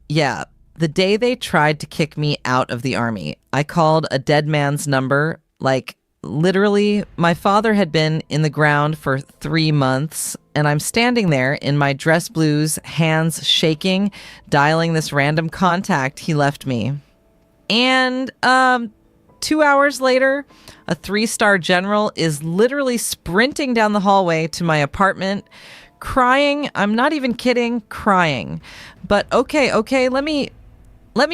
Yeah. The day they tried to kick me out of the army, I called a dead man's number. Like, literally, my father had been in the ground for 3 months, and I'm standing there in my dress blues, hands shaking, dialing this random contact he left me. And 2 hours later, a 3-star general is literally sprinting down the hallway to my apartment, crying. I'm not even kidding, crying. But okay, let me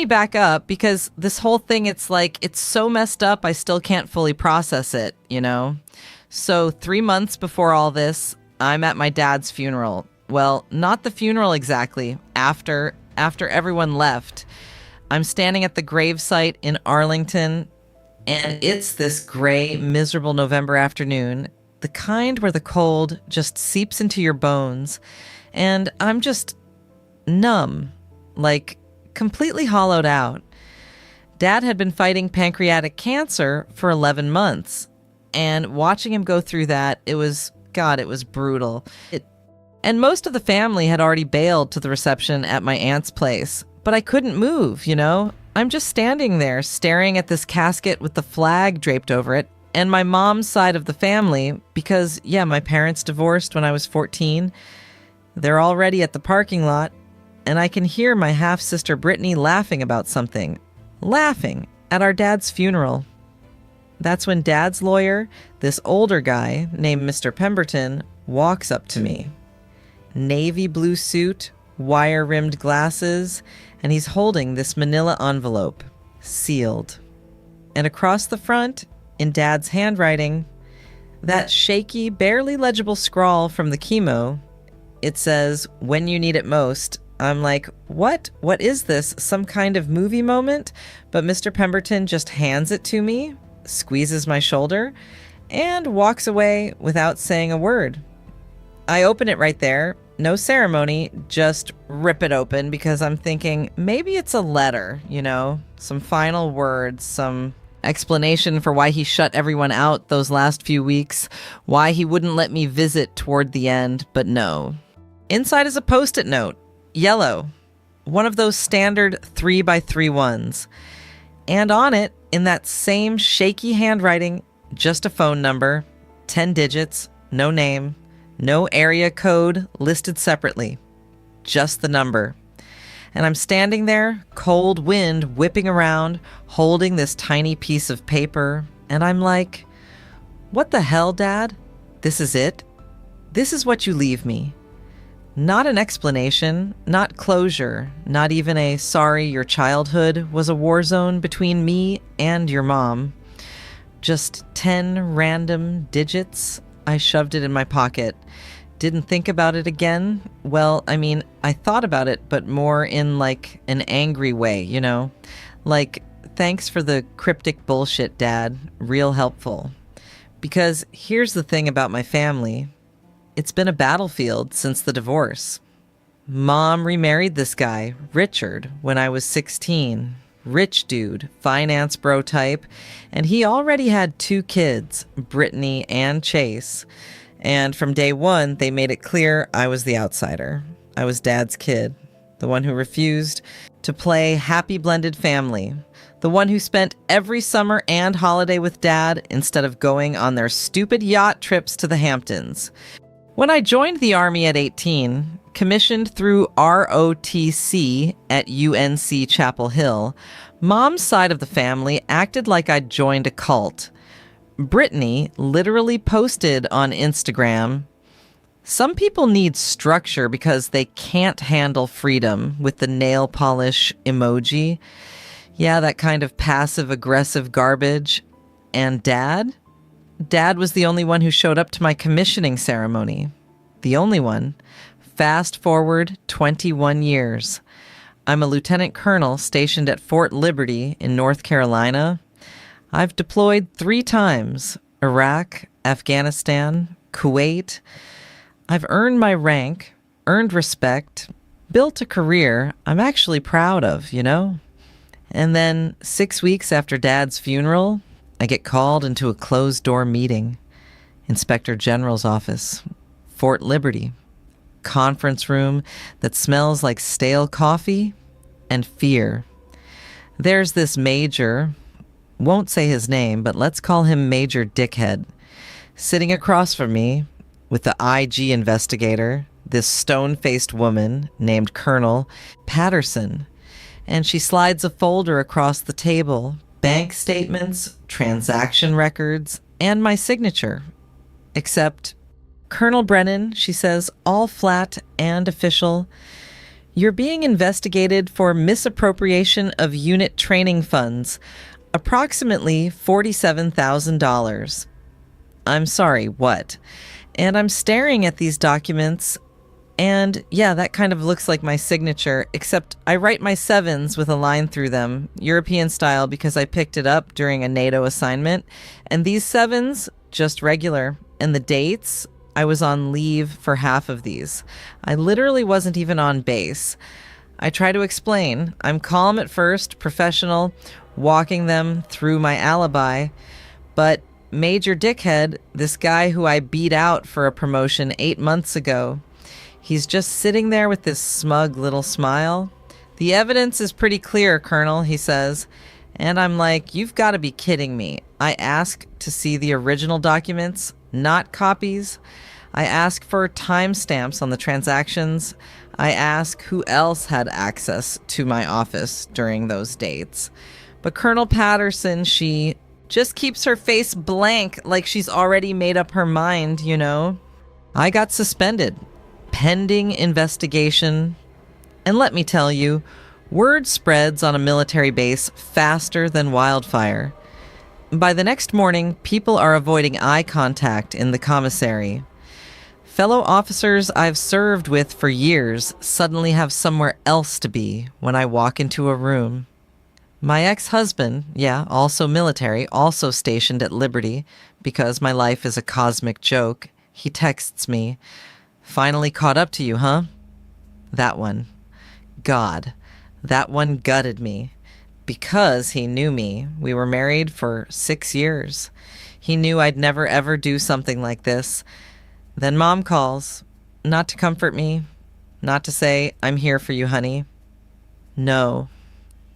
back up, because this whole thing, it's like, it's so messed up, I still can't fully process it, you know? So 3 months before all this, I'm at my dad's funeral. Well, not the funeral exactly. After everyone left, I'm standing at the gravesite in Arlington, and it's this gray, miserable November afternoon, the kind where the cold just seeps into your bones, and I'm just numb, like completely hollowed out. Dad had been fighting pancreatic cancer for 11 months, and watching him go through that, it was brutal. And most of the family had already bailed to the reception at my aunt's place, but I couldn't move, you know? I'm just standing there staring at this casket with the flag draped over it, and my mom's side of the family, because, yeah, my parents divorced when I was 14. They're already at the parking lot, and I can hear my half-sister Brittany laughing about something. Laughing at our dad's funeral. That's when Dad's lawyer, this older guy named Mr. Pemberton, walks up to me. Navy blue suit, wire-rimmed glasses, and he's holding this manila envelope, sealed. And across the front, in Dad's handwriting, that shaky, barely legible scrawl from the chemo, it says, "When you need it most." I'm like, what? What is this? Some kind of movie moment? But Mr. Pemberton just hands it to me, squeezes my shoulder, and walks away without saying a word. I open it right there. No ceremony, just rip it open, because I'm thinking maybe it's a letter, you know, some final words, some explanation for why he shut everyone out those last few weeks, why he wouldn't let me visit toward the end, but no. Inside is a Post-it note, yellow, one of those standard 3x3 ones. And on it, in that same shaky handwriting, just a phone number, 10 digits, no name, no area code listed separately, just the number. And I'm standing there, cold wind whipping around, holding this tiny piece of paper, and I'm like, what the hell, Dad? This is it? This is what you leave me. Not an explanation, not closure, not even a sorry your childhood was a war zone between me and your mom. Just 10 random digits. I shoved it in my pocket. Didn't think about it again. Well, I mean, I thought about it, but more in like an angry way, you know? Like, thanks for the cryptic bullshit, Dad. Real helpful. Because here's the thing about my family. It's been a battlefield since the divorce. Mom remarried this guy, Richard, when I was 16. Rich dude, finance bro type, and he already had 2 kids, Brittany and Chase. And from day one, they made it clear I was the outsider. I was Dad's kid, the one who refused to play happy blended family, the one who spent every summer and holiday with Dad instead of going on their stupid yacht trips to the Hamptons. When I joined the Army at 18, commissioned through ROTC at UNC Chapel Hill, Mom's side of the family acted like I'd joined a cult. Brittany literally posted on Instagram, "Some people need structure because they can't handle freedom," with the nail polish emoji. Yeah, that kind of passive-aggressive garbage. And Dad? Dad was the only one who showed up to my commissioning ceremony. The only one. Fast forward 21 years. I'm a lieutenant colonel stationed at Fort Liberty in North Carolina. I've deployed 3 times: Iraq, Afghanistan, Kuwait. I've earned my rank, earned respect, built a career I'm actually proud of, you know? And then 6 weeks after Dad's funeral, I get called into a closed-door meeting. Inspector General's office, Fort Liberty. conference room that smells like stale coffee and fear. There's this major, won't say his name, but let's call him Major Dickhead, sitting across from me with the IG investigator, this stone-faced woman named Colonel Patterson. And she slides a folder across the table, bank statements, transaction records, and my signature. Except, Colonel Brennan, she says, all flat and official, you're being investigated for misappropriation of unit training funds, approximately $47,000. I'm sorry, what? And I'm staring at these documents, and yeah, that kind of looks like my signature, except I write my sevens with a line through them, European style, because I picked it up during a NATO assignment. And these sevens, just regular. And the dates, I was on leave for half of these. I literally wasn't even on base. I try to explain. I'm calm at first, professional, walking them through my alibi. But Major Dickhead, this guy who I beat out for a promotion 8 months ago, he's just sitting there with this smug little smile. The evidence is pretty clear, Colonel, he says. And I'm like, you've got to be kidding me. I ask to see the original documents, not copies. I ask for timestamps on the transactions. I ask who else had access to my office during those dates. But Colonel Patterson, she just keeps her face blank, like she's already made up her mind, you know? I got suspended, pending investigation. And let me tell you, word spreads on a military base faster than wildfire. By the next morning, people are avoiding eye contact in the commissary. Fellow officers I've served with for years suddenly have somewhere else to be when I walk into a room. My ex-husband, yeah, also military, also stationed at Liberty, because my life is a cosmic joke, he texts me, "Finally caught up to you, huh?" That one. God, that one gutted me. Because he knew me. We were married for 6 years. He knew I'd never ever do something like this. Then Mom calls, not to comfort me, not to say, "I'm here for you, honey." No.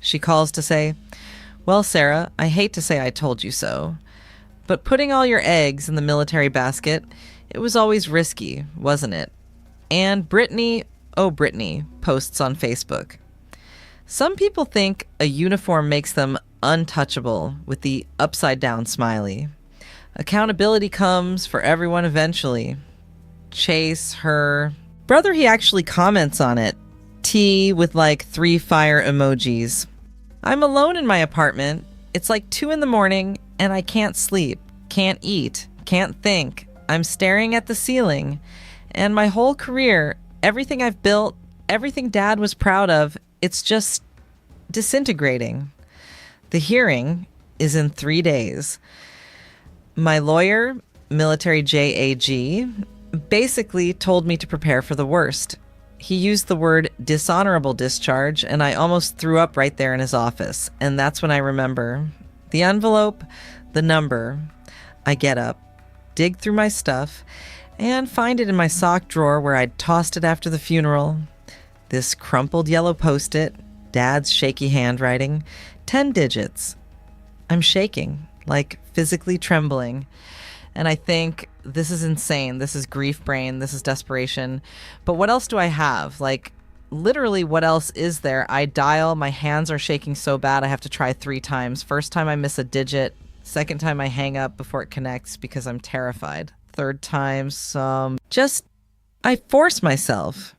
She calls to say, "Well, Sarah, I hate to say I told you so, but putting all your eggs in the military basket, it was always risky, wasn't it?" And Brittany, oh Brittany, posts on Facebook. Some people think a uniform makes them untouchable with the upside down smiley. Accountability comes for everyone eventually. Chase, her brother, he actually comments on it. T with like 3 fire emojis. I'm alone in my apartment. It's like 2 a.m. and I can't sleep, can't eat, can't think. I'm staring at the ceiling. And my whole career, everything I've built, everything Dad was proud of, it's just disintegrating. The hearing is in 3 days. My lawyer, military JAG, basically told me to prepare for the worst. He used the word dishonorable discharge, and I almost threw up right there in his office. And that's when I remember the envelope, the number. I get up, dig through my stuff, and find it in my sock drawer where I'd tossed it after the funeral. This crumpled yellow Post-it, Dad's shaky handwriting, 10 digits. I'm shaking, like physically trembling. And I think, this is insane. This is grief brain. This is desperation. But what else do I have? Like, literally, what else is there? I dial. My hands are shaking so bad I have to try 3 times. First time I miss a digit. Second time I hang up before it connects because I'm terrified. Third time, I force myself.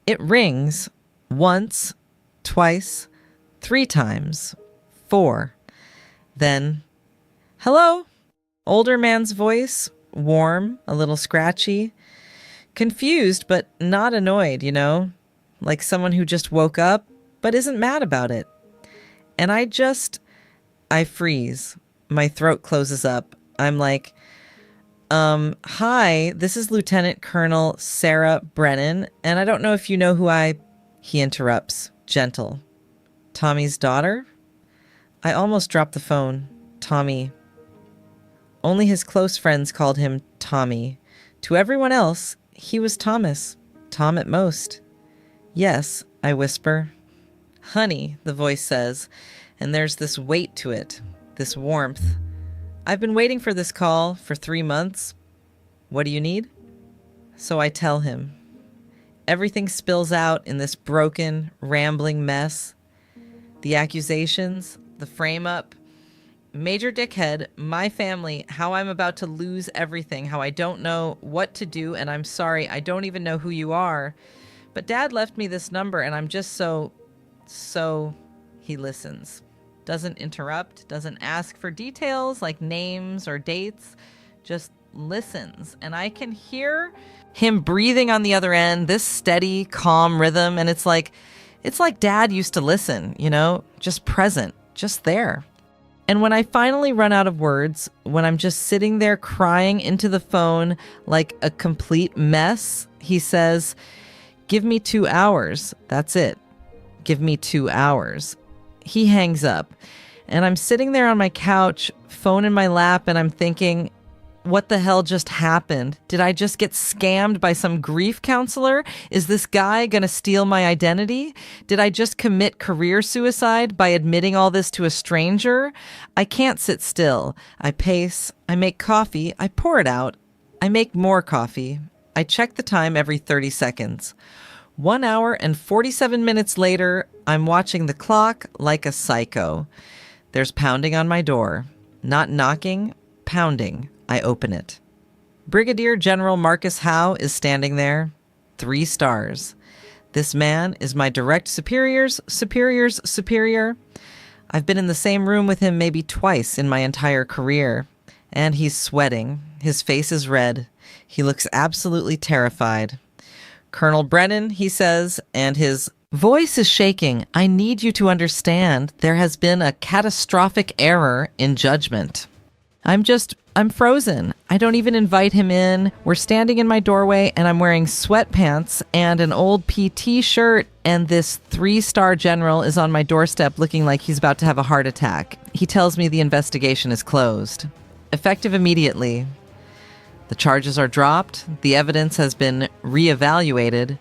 It rings once, twice, 3 times, 4. Then, hello? Older man's voice, warm, a little scratchy. Confused, but not annoyed, you know? Like someone who just woke up, but isn't mad about it. And I freeze. My throat closes up. I'm like, hi, this is Lieutenant Colonel Sarah Brennan, and I don't know if you know who He interrupts, gentle. Tommy's daughter? I almost dropped the phone. Tommy. Only his close friends called him Tommy. To everyone else, he was Thomas. Tom at most. Yes, I whisper. Honey, the voice says, and there's this weight to it, this warmth. I've been waiting for this call for 3 months. What do you need? So I tell him. Everything spills out in this broken, rambling mess. The accusations, the frame-up, Major Dickhead, my family, how I'm about to lose everything, how I don't know what to do, and I'm sorry, I don't even know who you are. But Dad left me this number, and I'm just so... He listens. Doesn't interrupt, doesn't ask for details like names or dates, just listens. And I can hear him breathing on the other end, this steady, calm rhythm, and it's like Dad used to listen, just present, just there. And when I finally run out of words, when I'm just sitting there crying into the phone like a complete mess, he says, give me 2 hours. That's it. Give me 2 hours. He hangs up. And I'm sitting there on my couch, phone in my lap, and I'm thinking, what the hell just happened? Did I just get scammed by some grief counselor? Is this guy going to steal my identity? Did I just commit career suicide by admitting all this to a stranger? I can't sit still. I pace. I make coffee. I pour it out. I make more coffee. I check the time every 30 seconds. 1 hour and 47 minutes later, I'm watching the clock like a psycho. There's pounding on my door. Not knocking, pounding. I open it. Brigadier General Marcus Howe is standing there. 3 stars. This man is my direct superior's superior. I've been in the same room with him maybe twice in my entire career. And he's sweating. His face is red. He looks absolutely terrified. Colonel Brennan, he says, and his voice is shaking. I need you to understand there has been a catastrophic error in judgment. I'm frozen. I don't even invite him in. We're standing in my doorway and I'm wearing sweatpants and an old PT shirt, and this 3-star general is on my doorstep looking like he's about to have a heart attack. He tells me the investigation is closed. Effective immediately. The charges are dropped, the evidence has been reevaluated,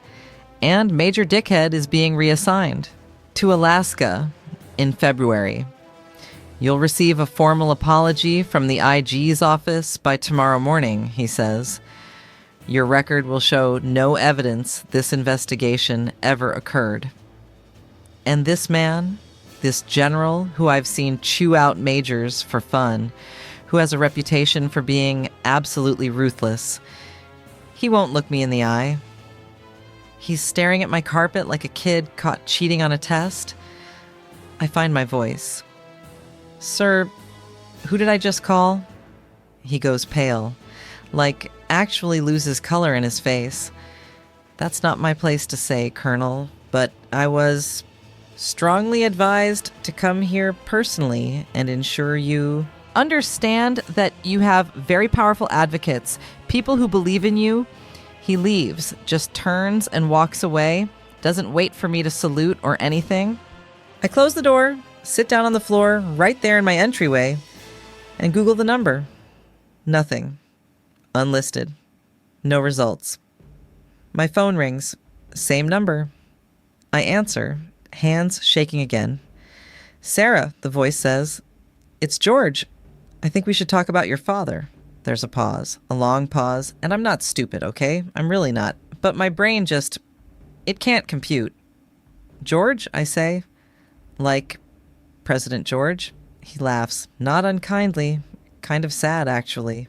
and Major Dickhead is being reassigned to Alaska in February. You'll receive a formal apology from the IG's office by tomorrow morning, he says. Your record will show no evidence this investigation ever occurred. And this man, this general who I've seen chew out majors for fun, who has a reputation for being absolutely ruthless, he won't look me in the eye. He's staring at my carpet like a kid caught cheating on a test. I find my voice. Sir, who did I just call? He goes pale, like actually loses color in his face. That's not my place to say, Colonel, but I was strongly advised to come here personally and ensure you understand that you have very powerful advocates, people who believe in you. He leaves, just turns and walks away, doesn't wait for me to salute or anything. I close the door, sit down on the floor right there in my entryway, and Google the number. Nothing. Unlisted. No results. My phone rings. Same number. I answer, hands shaking again. Sarah, the voice says. It's George. I think we should talk about your father. There's a pause, a long pause, and I'm not stupid, okay? I'm really not. But my brain just, it can't compute. George, I say. Like President George? He laughs, not unkindly, kind of sad, actually.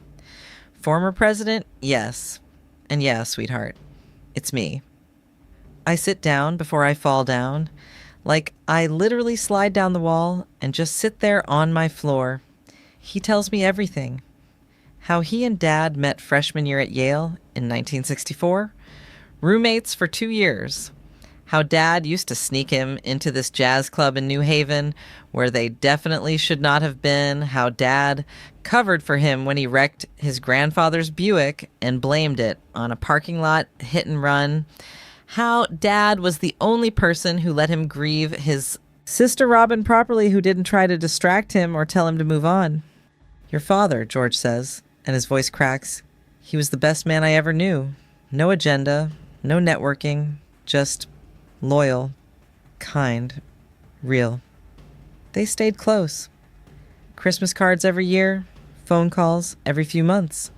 Former president? Yes. And yeah, sweetheart, it's me. I sit down before I fall down. Like I literally slide down the wall and just sit there on my floor. He tells me everything. How he and Dad met freshman year at Yale in 1964. Roommates for 2 years. How Dad used to sneak him into this jazz club in New Haven where they definitely should not have been. How Dad covered for him when he wrecked his grandfather's Buick and blamed it on a parking lot hit and run. How Dad was the only person who let him grieve his sister Robin properly, who didn't try to distract him or tell him to move on. Your father, George says, and his voice cracks. He was the best man I ever knew. No agenda, No networking, just loyal, kind, real. They stayed close. Christmas cards every year, phone calls every few months.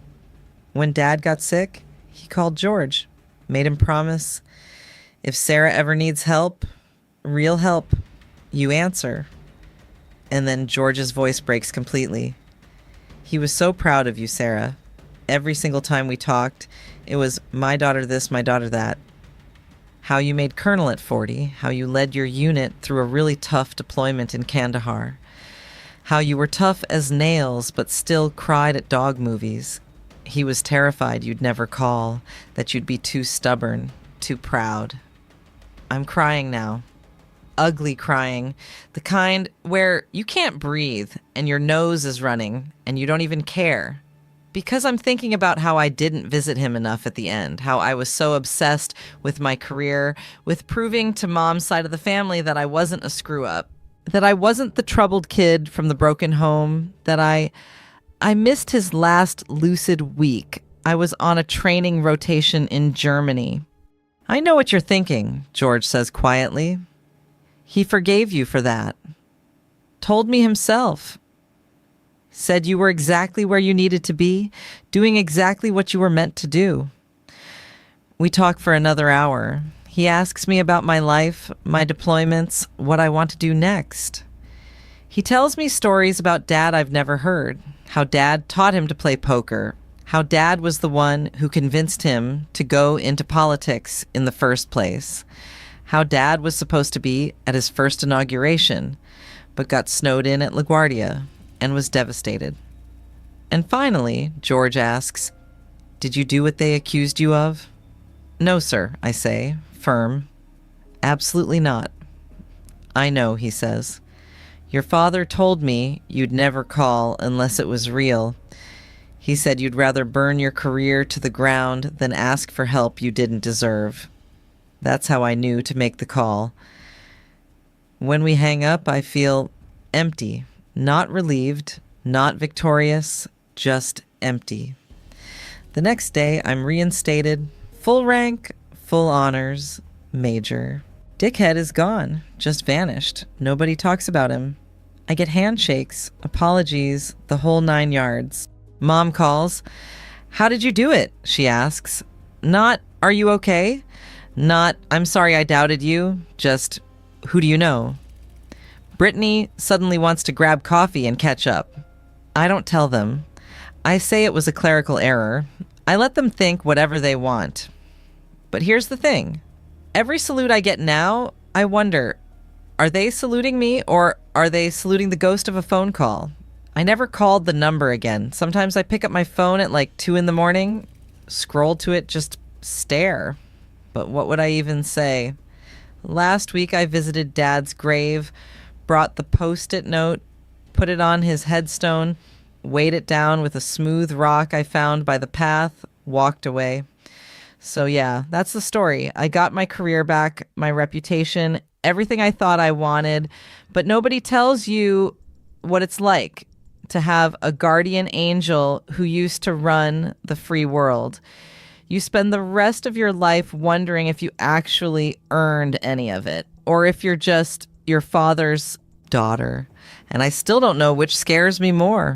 When Dad got sick, he called George, made him promise, if Sarah ever needs help, real help, you answer. And then George's voice breaks completely. He was so proud of you, Sarah. Every single time we talked, it was my daughter this, my daughter that. How you made colonel at 40, how you led your unit through a really tough deployment in Kandahar. How you were tough as nails but still cried at dog movies. He was terrified you'd never call, that you'd be too stubborn, too proud. I'm crying now. Ugly crying. The kind where you can't breathe and your nose is running and you don't even care. Because I'm thinking about how I didn't visit him enough at the end, how I was so obsessed with my career, with proving to Mom's side of the family that I wasn't a screw-up, that I wasn't the troubled kid from the broken home, that I missed his last lucid week. I was on a training rotation in Germany. I know what you're thinking, George says quietly. He forgave you for that. Told me himself. Said you were exactly where you needed to be, doing exactly what you were meant to do. We talk for another hour. He asks me about my life, my deployments, what I want to do next. He tells me stories about Dad I've never heard, how Dad taught him to play poker, how Dad was the one who convinced him to go into politics in the first place, how Dad was supposed to be at his first inauguration, but got snowed in at LaGuardia and was devastated. And finally, George asks, did you do what they accused you of? No, sir, I say, firm. Absolutely not. I know, he says. Your father told me you'd never call unless it was real. He said you'd rather burn your career to the ground than ask for help you didn't deserve. That's how I knew to make the call. When we hang up, I feel empty. Not relieved, not victorious, just empty. The next day, I'm reinstated, full rank, full honors, major. Dickhead is gone, just vanished. Nobody talks about him. I get handshakes, apologies, the whole 9 yards. Mom calls. How did you do it? She asks. Not, are you okay? Not, I'm sorry I doubted you. Just, who do you know? Brittany suddenly wants to grab coffee and catch up. I don't tell them. I say it was a clerical error. I let them think whatever they want. But here's the thing. Every salute I get now, I wonder, are they saluting me or are they saluting the ghost of a phone call? I never called the number again. Sometimes I pick up my phone at like 2 a.m, scroll to it, just stare. But what would I even say? Last week I visited Dad's grave, brought the Post-it note, put it on his headstone, weighed it down with a smooth rock I found by the path, walked away. So yeah, that's the story. I got my career back, my reputation, everything I thought I wanted, but nobody tells you what it's like to have a guardian angel who used to run the free world. You spend the rest of your life wondering if you actually earned any of it, or if you're just your father's daughter. And I still don't know which scares me more.